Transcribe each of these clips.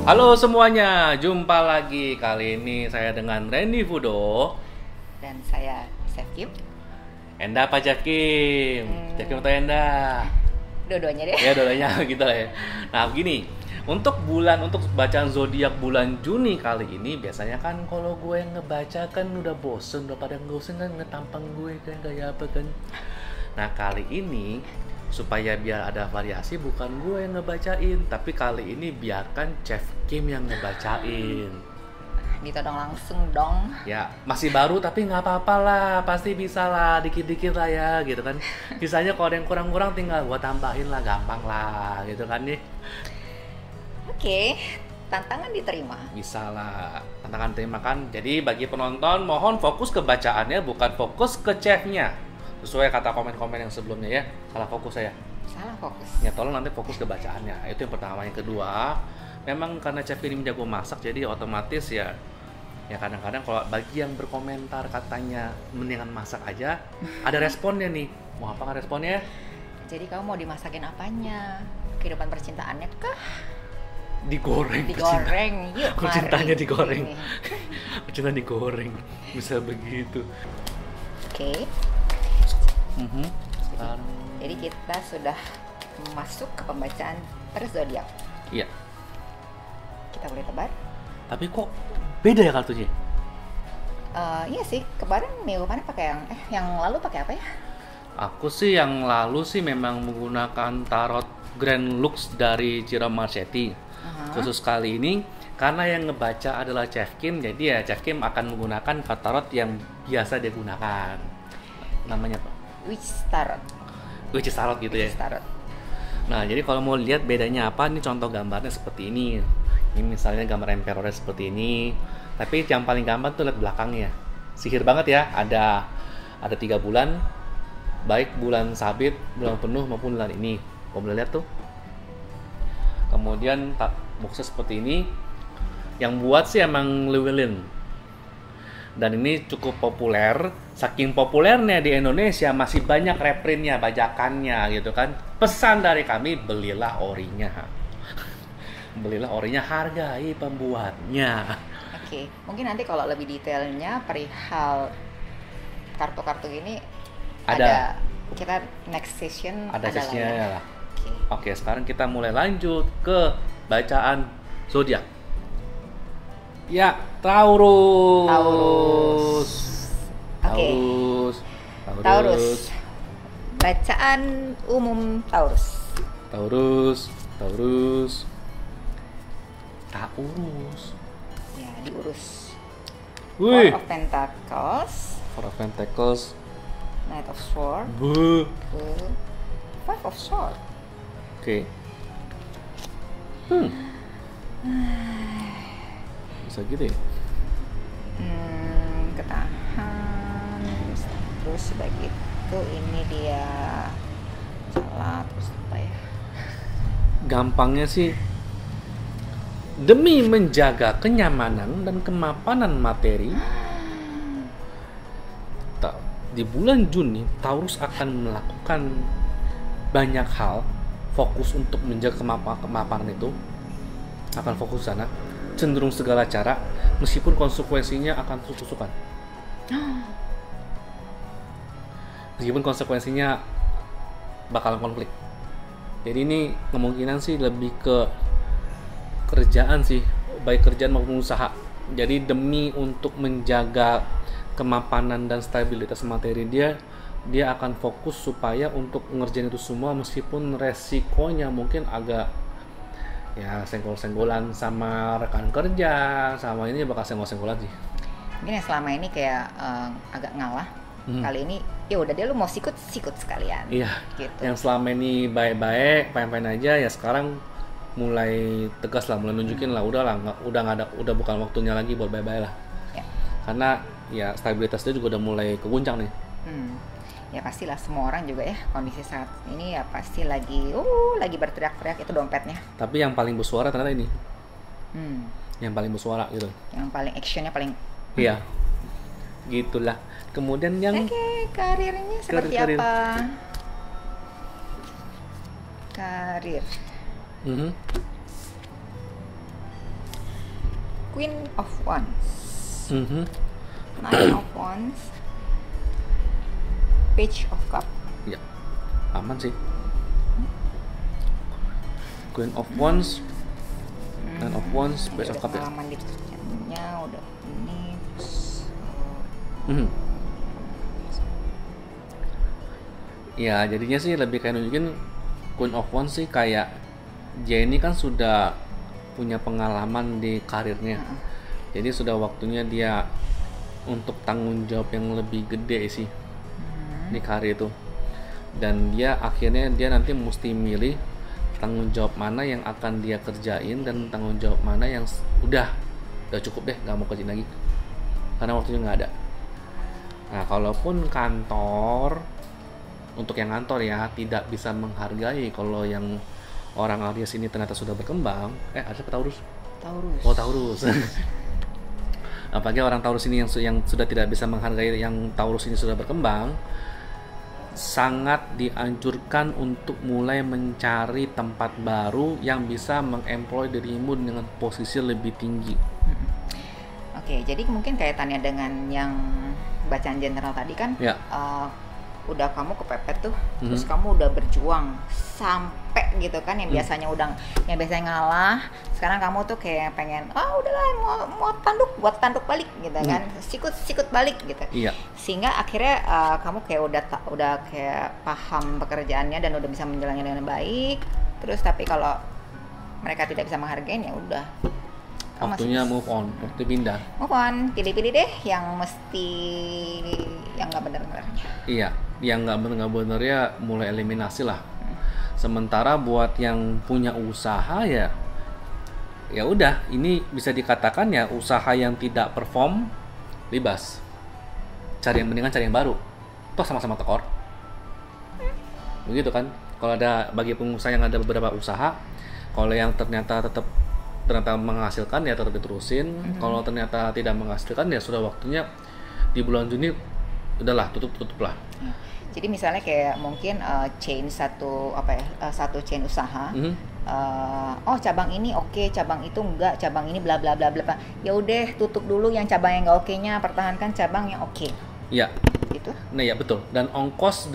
Halo semuanya, jumpa lagi. Kali ini saya dengan Randy Fudo. Dan saya Chef Kim. Enda apa Jakim? Jakim atau Enda? Dua-duanya deh. Ya dua-duanya gitu lah ya. Nah begini, untuk bacaan zodiak bulan Juni kali ini, biasanya kan kalau gue ngebaca kan udah bosen, udah pada bosen kan ngetampang gue kan kayak apa kan. Nah kali ini supaya biar ada variasi, bukan gue yang ngebacain, tapi kali ini biarkan Chef Kim yang ngebacain. Ditodong langsung dong. Ya masih baru tapi nggak apa-apa lah, pasti bisa lah, dikit-dikit lah ya gitu kan. Sisanya kalau ada yang kurang-kurang tinggal gue tambahin lah, gampang lah gitu kan nih. Oke, tantangan diterima. Bisa lah, tantangan terima kan. Jadi bagi penonton mohon fokus ke bacaannya, bukan fokus ke chefnya. Sesuai kata komen-komen yang sebelumnya ya, salah fokus saya. Salah fokus. Ya tolong nanti fokus ke bacaannya. Itu yang pertama. Yang kedua, memang karena chef ini jago masak, jadi otomatis ya kadang-kadang kalau bagi yang berkomentar katanya mendingan masak aja, ada responnya nih. Mau apa kan responnya? Jadi kamu mau dimasakin apanya? Kehidupan percintaannya kah? Digoreng. Digoreng. Yuk, mari. Percintaannya digoreng. Ini. Percintaan digoreng. Bisa begitu. Oke. Sekarang. Jadi kita sudah masuk ke pembacaan per zodiak. Iya. Kita boleh tebar? Tapi kok beda ya kartunya? Iya sih, kemarin minggu kemarin pakai yang lalu pakai apa ya? Aku sih yang lalu sih memang menggunakan tarot Grand Lux dari Ciro Marchetti. Khusus kali ini karena yang ngebaca adalah Chef Kim, jadi ya Chef Kim akan menggunakan tarot yang biasa dia gunakan. Namanya apa? Witch Tarot. Witch Tarot gitu ya. Witch Tarot. Nah, jadi kalau mau lihat bedanya apa, nih contoh gambarnya seperti ini. Ini misalnya gambar emperor seperti ini. Tapi yang paling gampang tuh lihat belakangnya. Sihir banget ya. Ada 3 bulan, baik bulan sabit, bulan penuh maupun bulan ini. Kamu boleh lihat tuh. Kemudian boxnya seperti ini. Yang buat sih emang Llewellyn. Dan ini cukup populer. Saking populernya di Indonesia masih banyak reprintnya, bajakannya gitu kan. Pesan dari kami, belilah orinya. Belilah orinya, hargai pembuatnya. Oke, mungkin nanti kalau lebih detailnya perihal kartu-kartu ini ada kita next session ada sesinya ya. lah. Oke, sekarang kita mulai lanjut ke bacaan zodiak. Ya, Taurus. Oke. Taurus. Bacaan umum Taurus. Ya, diurus. Wih. Four of Pentacles. Knight of Swords. Five of Swords. Oke. Bisa gitu ya? Ketahan. Terus begitu ini dia salah terus apa ya? Gampangnya sih, demi menjaga kenyamanan dan kemapanan materi, di bulan Juni Taurus akan melakukan banyak hal. Fokus untuk menjaga kemapanan itu akan fokus sana, cenderung segala cara, meskipun konsekuensinya akan tusuk-tusukan. Meskipun konsekuensinya bakalan konflik. Jadi ini kemungkinan sih lebih ke kerjaan sih, baik kerjaan maupun usaha. Jadi demi untuk menjaga kemapanan dan stabilitas materi dia akan fokus supaya untuk ngerjain itu semua, meskipun resikonya mungkin agak ya senggol-senggolan sama rekan kerja, sama ini bakal senggol-senggolan sih. Mungkin yang selama ini kayak agak ngalah. Kali ini ya udah dia lu mau sikut sekalian. Iya. Gitu. Yang selama ini baik-baik, fine-fine aja, ya sekarang mulai tegas lah, mulai nunjukin lah, udah bukan waktunya lagi buat bye-bye lah. Ya. Karena ya stabilitas dia juga udah mulai keguncang nih. Ya pastilah semua orang juga ya kondisi saat ini ya pasti lagi berteriak-teriak itu dompetnya. Tapi yang paling bersuara ternyata ini. Yang paling bersuara gitu. Yang paling actionnya paling. Iya. Gitulah. Kemudian yang karirnya seperti karir. apa? Karir. Queen of Wands, Mhm. Nine of Wands, Page of Cup. Ya, aman sih. Queen of Wands, Nine of Wands, Page of Udah Cup ya. pengalaman di pekerjaannya, udah ini. Mhm. Ya, jadinya sih lebih kayak nunjukin Queen of Wands sih kayak dia ini kan sudah punya pengalaman di karirnya. Jadi sudah waktunya dia untuk tanggung jawab yang lebih gede sih di karir itu. Dan dia akhirnya dia nanti mesti milih tanggung jawab mana yang akan dia kerjain dan tanggung jawab mana yang udah cukup deh, nggak mau kerjain lagi karena waktunya nggak ada. Nah, kalaupun kantor, untuk yang kantor ya tidak bisa menghargai kalau yang orang Aries ini ternyata sudah berkembang. Ada Taurus? Taurus. Oh, Taurus. Apalagi orang Taurus ini yang sudah tidak bisa menghargai yang Taurus ini sudah berkembang, sangat dianjurkan untuk mulai mencari tempat baru yang bisa mengemploy dirimu dengan posisi lebih tinggi. Oke, jadi mungkin kaitannya dengan yang bacaan general tadi kan, Ya. Udah kamu kepepet tuh, terus kamu udah berjuang sampai gitu kan, yang biasanya ngalah, sekarang kamu tuh kayak pengen, udahlah mau buat tanduk balik gitu kan, sikut balik gitu. Iya. Sehingga akhirnya kamu kayak udah kayak paham pekerjaannya dan udah bisa menjalannya dengan baik. Terus tapi kalau mereka tidak bisa menghargai, ya udah. Waktunya move on, waktu pindah. Move on, pilih-pilih deh yang mesti yang nggak benar-benarnya. Iya, yang nggak benar ya mulai eliminasi lah. Sementara buat yang punya usaha ya udah, ini bisa dikatakan ya usaha yang tidak perform, libas. Mendingan cari yang baru. Toh sama-sama tekor. Begitu kan? Kalau ada bagi pengusaha yang ada beberapa usaha, kalau yang ternyata menghasilkan ya tetap diterusin. Kalau ternyata tidak menghasilkan ya sudah waktunya di bulan Juni udahlah tutup lah. Jadi misalnya kayak mungkin satu chain usaha. Cabang ini oke, cabang itu enggak, cabang ini bla bla bla bla. Ya udah tutup dulu yang cabang yang enggak oke-nya, pertahankan cabang yang oke. Iya. Gitu. Nah, ya betul. Dan ongkos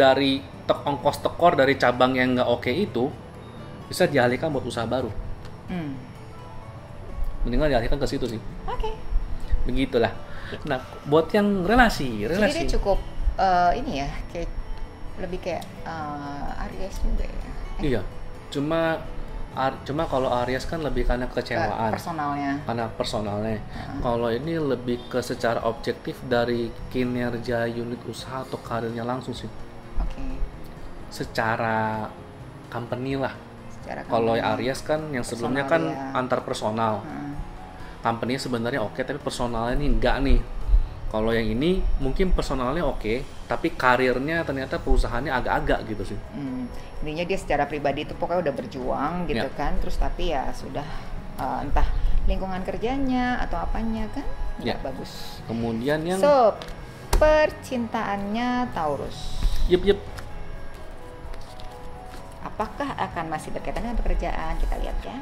tekor dari cabang yang enggak oke itu bisa dialihkan buat usaha baru. Mendingan dialihkan ke situ sih. Oke. Begitulah. Nah, buat yang relasi. Jadi dia cukup ini ya, kayak lebih kayak Aries juga ya. Iya. Cuma kalau Aries kan lebih karena kecewaan. Karena personalnya. Kalau ini lebih ke secara objektif dari kinerja unit usaha atau karirnya langsung sih. Oke. Secara company lah. Kalau Aries kan yang sebelumnya kan antar personal. Company sebenarnya oke, tapi personalnya ini enggak nih. Kalau yang ini mungkin personalnya oke, tapi karirnya ternyata perusahaannya agak-agak gitu sih. Intinya dia secara pribadi itu pokoknya udah berjuang gitu kan, terus tapi ya sudah entah lingkungan kerjanya atau apanya kan nggak bagus. Kemudian yang percintaannya Taurus. Yep. Apakah akan masih berkaitan dengan pekerjaan? Kita lihat ya.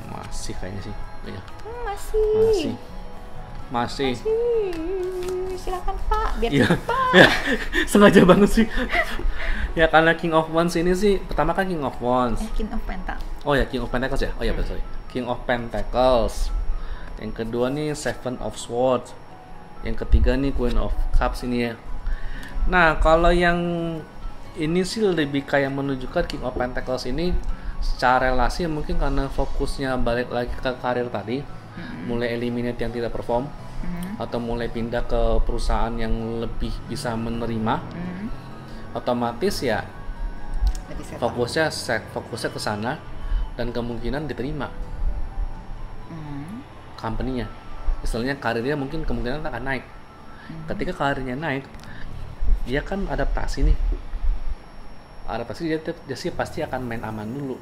Masih kayaknya sih. Iya. Masih. Silakan Pak, biar cepat. Ya, sengaja banget sih. Ya karena King of Wands ini sih, pertama kan King of Wands. King of Pentacles. Oh ya, King of Pentacles ya. Oh ya, sorry. King of Pentacles. Yang kedua nih Seven of Swords. Yang ketiga nih Queen of Cups ini ya. Nah, kalau yang ini sih lebih kayak menunjukkan King of Pentacles ini secara relasi mungkin karena fokusnya balik lagi ke karir tadi, mulai eliminate yang tidak perform, atau mulai pindah ke perusahaan yang lebih bisa menerima, otomatis ya fokusnya ke sana dan kemungkinan diterima company-nya. Istilahnya karirnya mungkin kemungkinan akan naik. Ketika karirnya naik, dia kan adaptasi nih. Adaptasi dia sih pasti akan main aman dulu.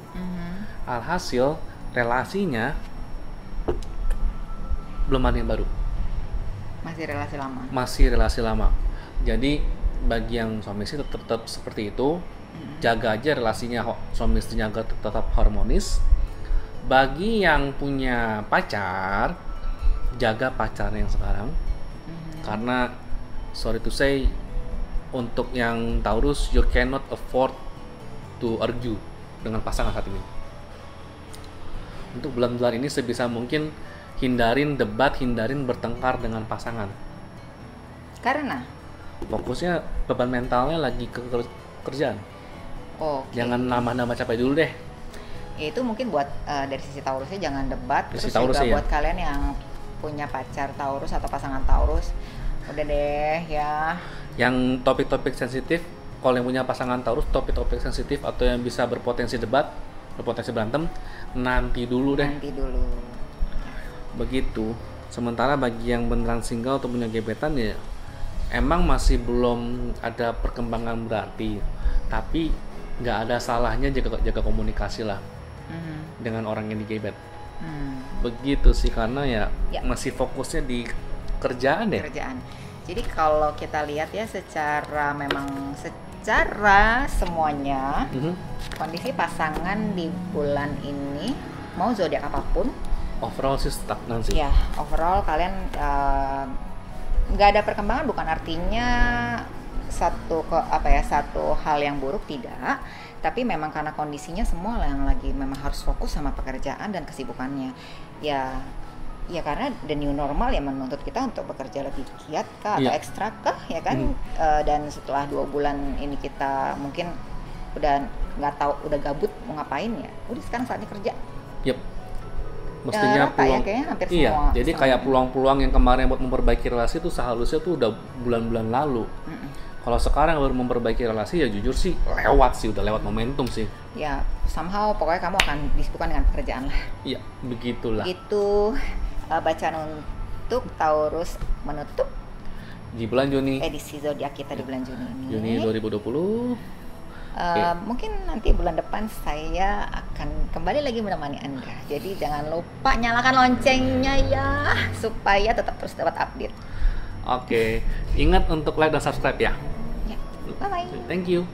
Alhasil relasinya belum ada yang baru. Masih relasi lama. Jadi bagi yang suami istri tetap seperti itu, jaga aja relasinya suami istrinya agar tetap harmonis. Bagi yang punya pacar, jaga pacar yang sekarang. Karena sorry to say, untuk yang Taurus, you cannot afford to argue dengan pasangan saat ini. Untuk bulan-bulan ini sebisa mungkin hindarin debat, hindarin bertengkar dengan pasangan. Karena Fokusnya beban mentalnya lagi ke kerjaan. Jangan nambah-nambah capek dulu deh. Ya, itu mungkin buat dari sisi Taurusnya jangan debat. Sisi Terus Taurus juga ya. buat kalian yang punya pacar Taurus atau pasangan Taurus, udah deh ya. Yang topik-topik sensitif, kalau yang punya pasangan Taurus, topik-topik sensitif atau yang bisa berpotensi debat, berpotensi berantem, nanti dulu deh. Nanti dulu. Begitu. Sementara bagi yang beneran single atau punya gebetan ya, emang masih belum ada perkembangan berarti, tapi nggak ada salahnya jaga komunikasi lah dengan orang yang digebet. Begitu sih, karena ya masih fokusnya di kerjaan deh. Kerjaan. Jadi kalau kita lihat ya secara semuanya kondisi pasangan di bulan ini, mau zodiak apapun, overall sih stagnan sih. ya overall kalian nggak ada perkembangan, bukan artinya satu hal yang buruk, tidak, tapi memang karena kondisinya semua yang lagi memang harus fokus sama pekerjaan dan kesibukannya. Ya karena the new normal ya menuntut kita untuk bekerja lebih giat kah atau ekstra kah, ya kan. Dan setelah 2 bulan ini kita mungkin udah nggak tahu, udah gabut mau ngapain, ya udah sekarang saatnya kerja. Mestinya peluang, kayaknya hampir iya, semua. jadi kayak peluang-peluang yang kemarin buat memperbaiki relasi itu seharusnya tuh udah bulan-bulan lalu. Kalau sekarang baru memperbaiki relasi, ya jujur sih udah lewat momentum sih. Ya somehow pokoknya kamu akan disibukkan dengan pekerjaan lah. Iya, begitulah. Itu bacaan untuk Taurus menutup Di bulan Juni. edisi zodiak kita di bulan Juni ini. Juni 2020. Mungkin nanti bulan depan saya akan kembali lagi menemani Anda. Jadi jangan lupa nyalakan loncengnya ya, supaya tetap terus dapat update. Oke. Ingat untuk like dan subscribe ya. Ya, bye-bye. Thank you.